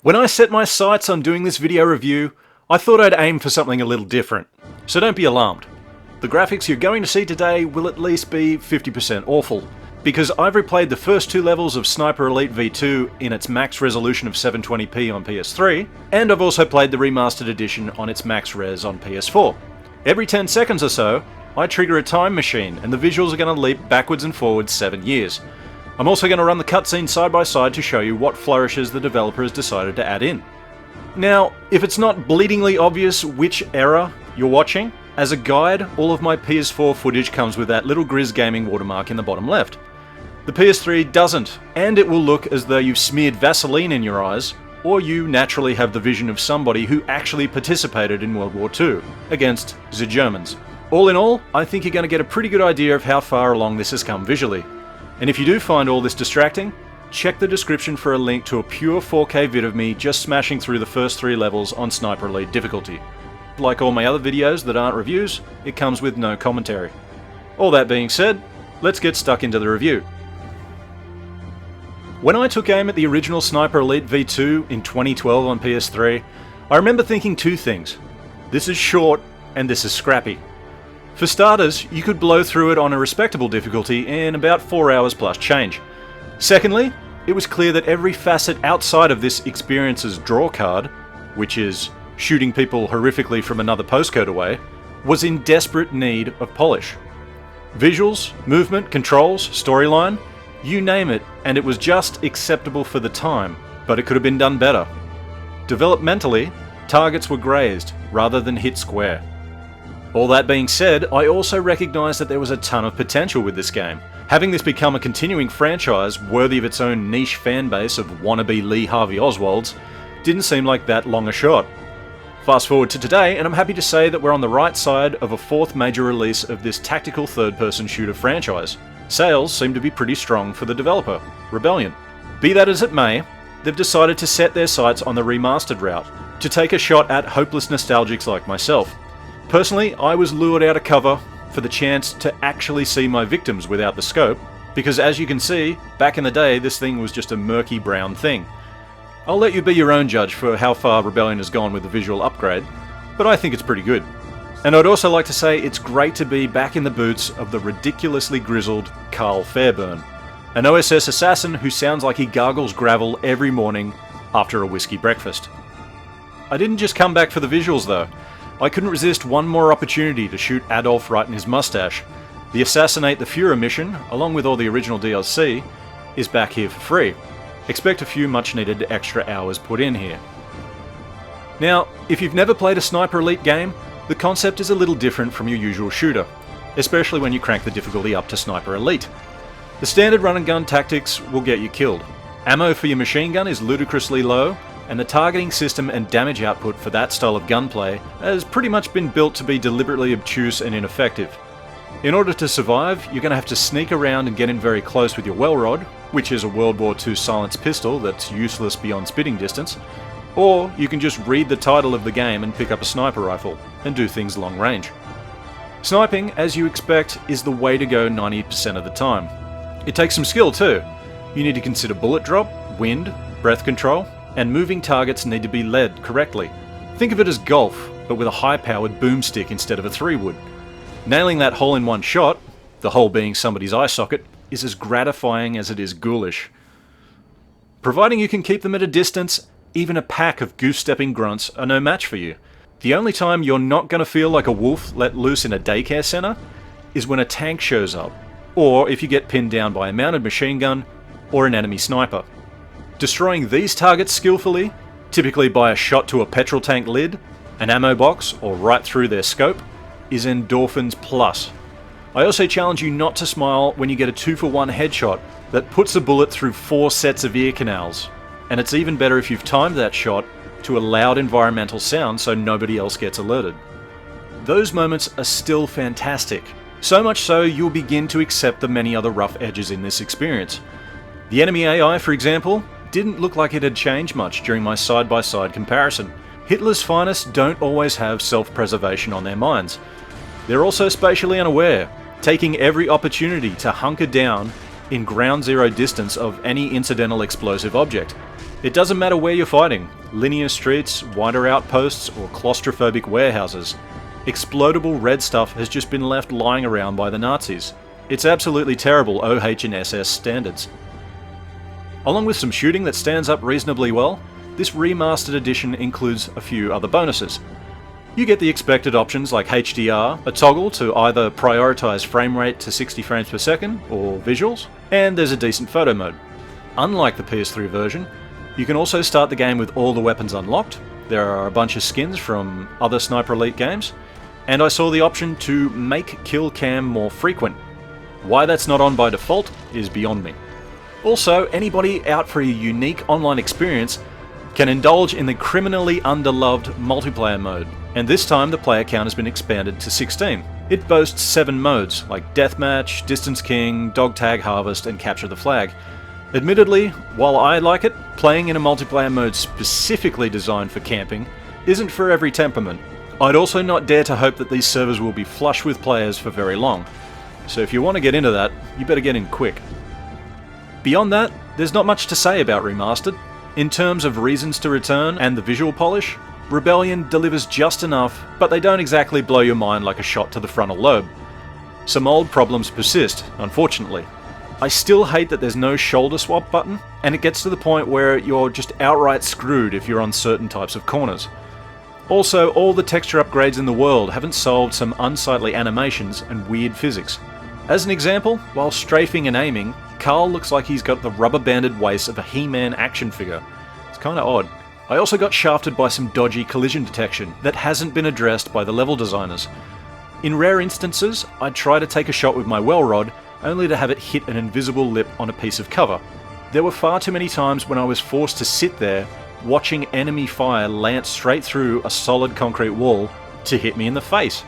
When I set my sights on doing this video review, I thought I'd aim for something a little different, so don't be alarmed. The graphics you're going to see today will at least be 50% awful, because I've replayed the first two levels of Sniper Elite V2 in its max resolution of 720p on PS3, and I've also played the Remastered edition on its max res on PS4. Every 10 seconds or so, I trigger a time machine and the visuals are going to leap backwards and forwards 7 years. I'm also going to run the cutscene side by side to show you what flourishes the developer has decided to add in. Now, if it's not bleedingly obvious which era you're watching, as a guide, all of my PS4 footage comes with that little GrizGaming watermark in the bottom left. The PS3 doesn't, and it will look as though you've smeared Vaseline in your eyes, or you naturally have the vision of somebody who actually participated in World War II against the Germans. All in all, I think you're going to get a pretty good idea of how far along this has come visually. And if you do find all this distracting, check the description for a link to a pure 4K vid of me just smashing through the first 3 levels on Sniper Elite difficulty. Like all my other videos that aren't reviews, it comes with no commentary. All that being said, let's get stuck into the review. When I took aim at the original Sniper Elite V2 in 2012 on PS3, I remember thinking two things. This is short, and this is scrappy. For starters, you could blow through it on a respectable difficulty in about 4 hours plus change. Secondly, it was clear that every facet outside of this experience's draw card, which is shooting people horrifically from another postcode away, was in desperate need of polish. Visuals, movement, controls, storyline, you name it, and it was just acceptable for the time, but it could have been done better. Developmentally, targets were grazed rather than hit square. All that being said, I also recognise that there was a ton of potential with this game. Having this become a continuing franchise worthy of its own niche fanbase of wannabe Lee Harvey Oswalds didn't seem like that long a shot. Fast forward to today, and I'm happy to say that we're on the right side of a 4th major release of this tactical third-person shooter franchise. Sales seem to be pretty strong for the developer, Rebellion. Be that as it may, they've decided to set their sights on the remastered route, to take a shot at hopeless nostalgics like myself. Personally, I was lured out of cover for the chance to actually see my victims without the scope, because as you can see, back in the day this thing was just a murky brown thing. I'll let you be your own judge for how far Rebellion has gone with the visual upgrade, but I think it's pretty good. And I'd also like to say it's great to be back in the boots of the ridiculously grizzled Carl Fairburn, an OSS assassin who sounds like he gargles gravel every morning after a whiskey breakfast. I didn't just come back for the visuals though. I couldn't resist one more opportunity to shoot Adolf right in his mustache. The Assassinate the Führer mission, along with all the original DLC, is back here for free. Expect a few much needed extra hours put in here. Now, if you've never played a Sniper Elite game, the concept is a little different from your usual shooter, especially when you crank the difficulty up to Sniper Elite. The standard run and gun tactics will get you killed. Ammo for your machine gun is ludicrously low, and the targeting system and damage output for that style of gunplay has pretty much been built to be deliberately obtuse and ineffective. In order to survive, you're going to have to sneak around and get in very close with your well rod, which is a World War II silenced pistol that's useless beyond spitting distance, or you can just read the title of the game and pick up a sniper rifle and do things long range. Sniping, as you expect, is the way to go 90% of the time. It takes some skill too. You need to consider bullet drop, wind, breath control, and moving targets need to be led correctly. Think of it as golf, but with a high-powered boomstick instead of a 3-wood. Nailing that hole in one shot, the hole being somebody's eye socket, is as gratifying as it is ghoulish. Providing you can keep them at a distance, even a pack of goose-stepping grunts are no match for you. The only time you're not going to feel like a wolf let loose in a daycare center is when a tank shows up, or if you get pinned down by a mounted machine gun or an enemy sniper. Destroying these targets skillfully, typically by a shot to a petrol tank lid, an ammo box, or right through their scope, is endorphins plus. I also challenge you not to smile when you get a 2-for-1 headshot that puts a bullet through 4 sets of ear canals, and it's even better if you've timed that shot to a loud environmental sound so nobody else gets alerted. Those moments are still fantastic, so much so you'll begin to accept the many other rough edges in this experience. The enemy AI, for example, didn't look like it had changed much during my side-by-side comparison. Hitler's finest don't always have self-preservation on their minds. They're also spatially unaware, taking every opportunity to hunker down in ground zero distance of any incidental explosive object. It doesn't matter where you're fighting, linear streets, wider outposts, or claustrophobic warehouses. Explodable red stuff has just been left lying around by the Nazis. It's absolutely terrible OH and SS standards. Along with some shooting that stands up reasonably well, this remastered edition includes a few other bonuses. You get the expected options like HDR, a toggle to either prioritise frame rate to 60 frames per second or visuals, and there's a decent photo mode. Unlike the PS3 version, you can also start the game with all the weapons unlocked. There are a bunch of skins from other Sniper Elite games, and I saw the option to make kill cam more frequent. Why that's not on by default is beyond me. Also, anybody out for a unique online experience can indulge in the criminally underloved multiplayer mode, and this time the player count has been expanded to 16. It boasts 7 modes, like Deathmatch, Distance King, Dog Tag Harvest, and Capture the Flag. Admittedly, while I like it, playing in a multiplayer mode specifically designed for camping isn't for every temperament. I'd also not dare to hope that these servers will be flush with players for very long, so if you want to get into that, you better get in quick. Beyond that, there's not much to say about Remastered. In terms of reasons to return and the visual polish, Rebellion delivers just enough, but they don't exactly blow your mind like a shot to the frontal lobe. Some old problems persist, unfortunately. I still hate that there's no shoulder swap button, and it gets to the point where you're just outright screwed if you're on certain types of corners. Also, all the texture upgrades in the world haven't solved some unsightly animations and weird physics. As an example, while strafing and aiming, Carl looks like he's got the rubber-banded waist of a He-Man action figure. It's kinda odd. I also got shafted by some dodgy collision detection that hasn't been addressed by the level designers. In rare instances, I'd try to take a shot with my well rod, only to have it hit an invisible lip on a piece of cover. There were far too many times when I was forced to sit there, watching enemy fire lance straight through a solid concrete wall to hit me in the face.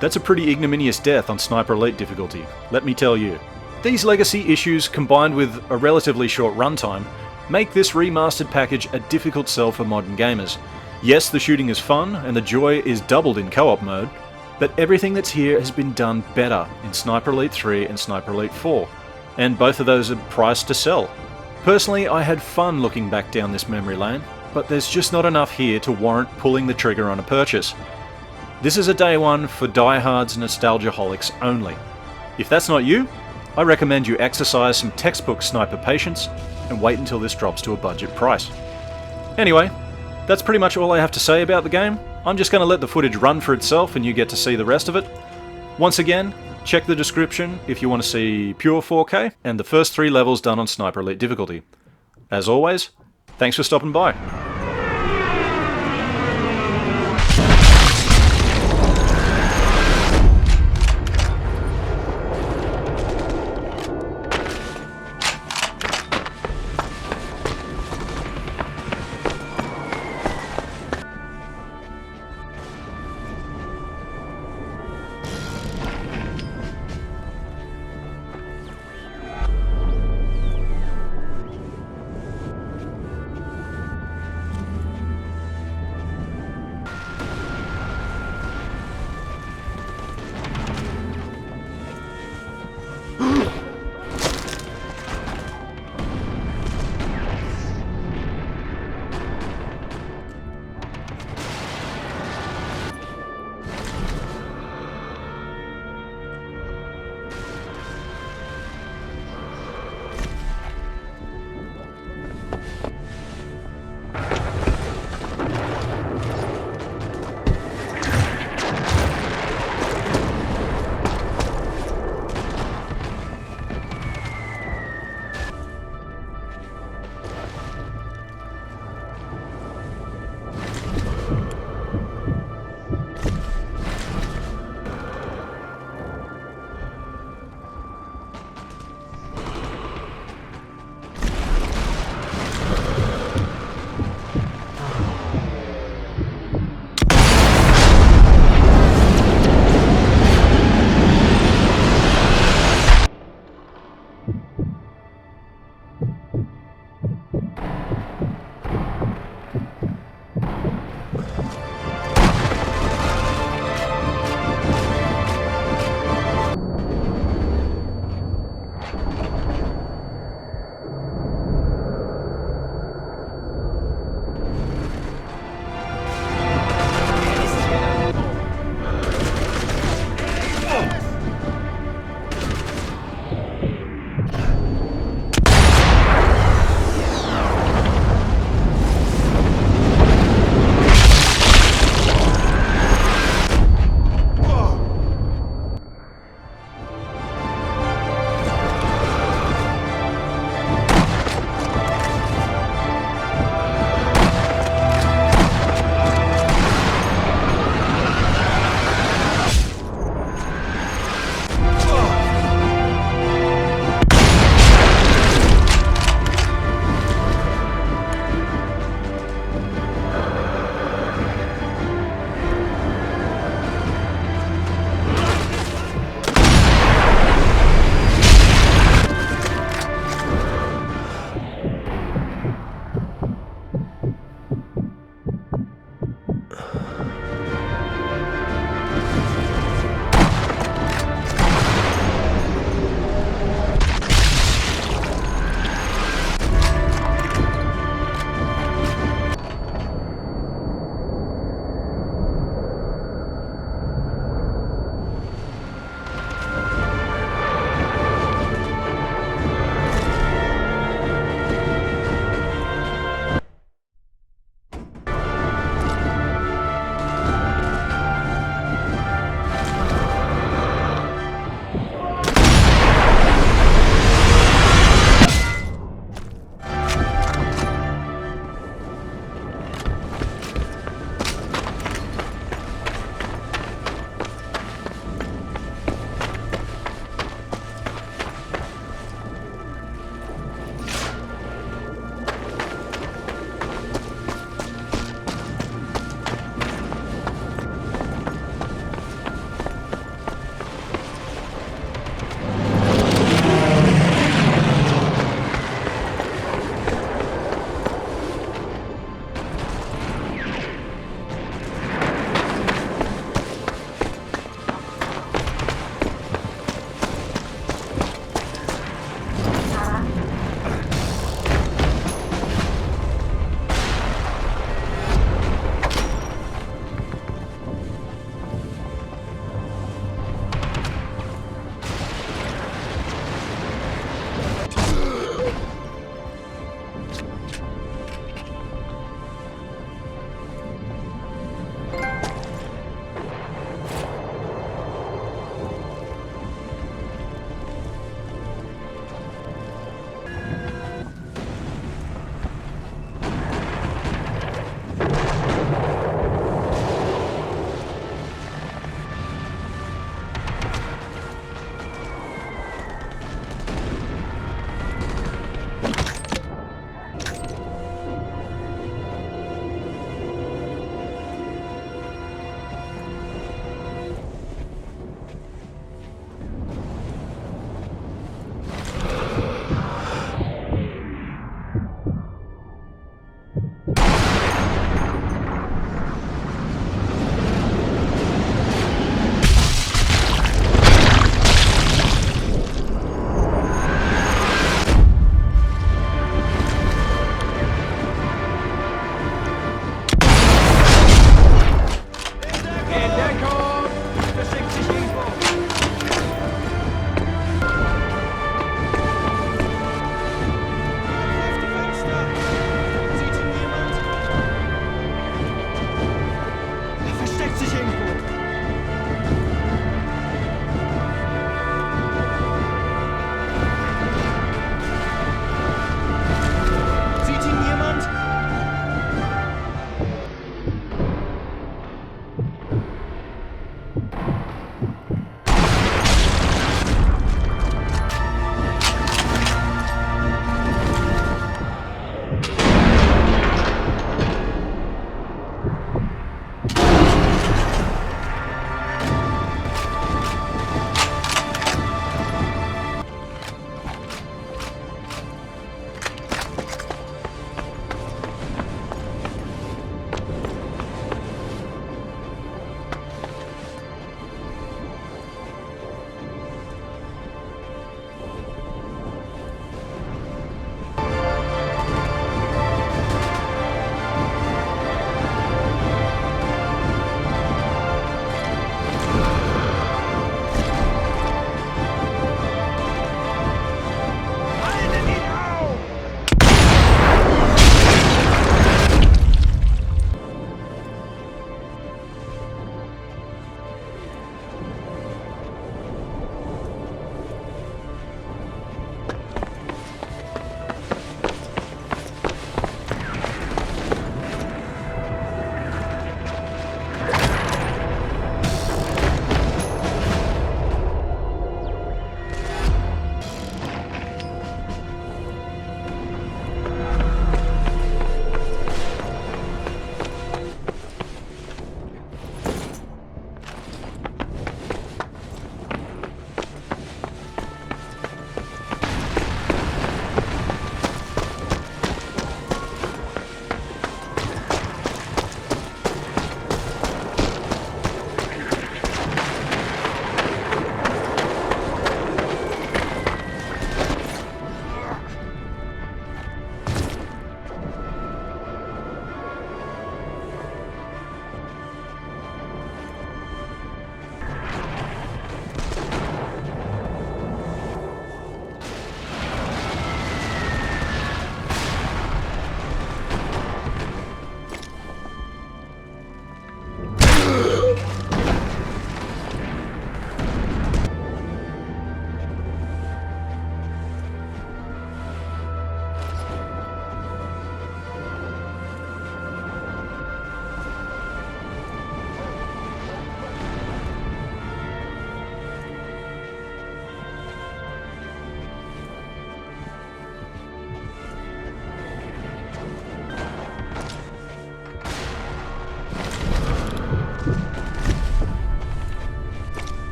That's a pretty ignominious death on Sniper Elite difficulty, let me tell you. These legacy issues, combined with a relatively short runtime, make this remastered package a difficult sell for modern gamers. Yes, the shooting is fun, and the joy is doubled in co-op mode, but everything that's here has been done better in Sniper Elite 3 and Sniper Elite 4, and both of those are priced to sell. Personally, I had fun looking back down this memory lane, but there's just not enough here to warrant pulling the trigger on a purchase. This is a day one for diehards and nostalgiaholics only. If that's not you, I recommend you exercise some textbook sniper patience and wait until this drops to a budget price. Anyway, that's pretty much all I have to say about the game. I'm just going to let the footage run for itself and you get to see the rest of it. Once again, check the description if you want to see pure 4K and the first 3 levels done on Sniper Elite difficulty. As always, thanks for stopping by.